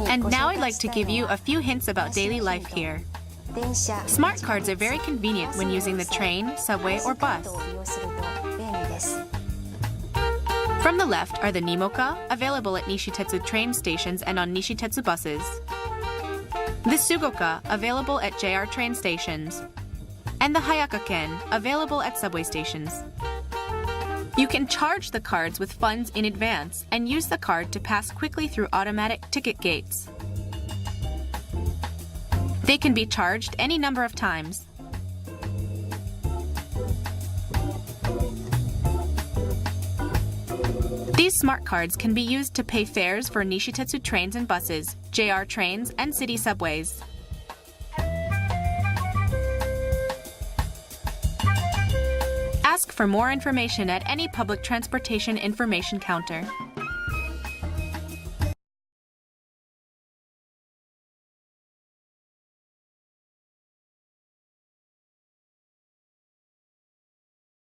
And now I'd like to give you a few hints about daily life here. Smart cards are very convenient when using the train, subway, or bus. From the left are the Nimoca, available at Nishitetsu train stations and on Nishitetsu buses. The Sugoka, available at JR train stations. And the Hayaka-ken, available at subway stations. You can charge the cards with funds in advance and use the card to pass quickly through automatic ticket gates. They can be charged any number of times. These smart cards can be used to pay fares for Nishitetsu trains and buses, JR trains, and city subways. Ask for more information at any public transportation information counter.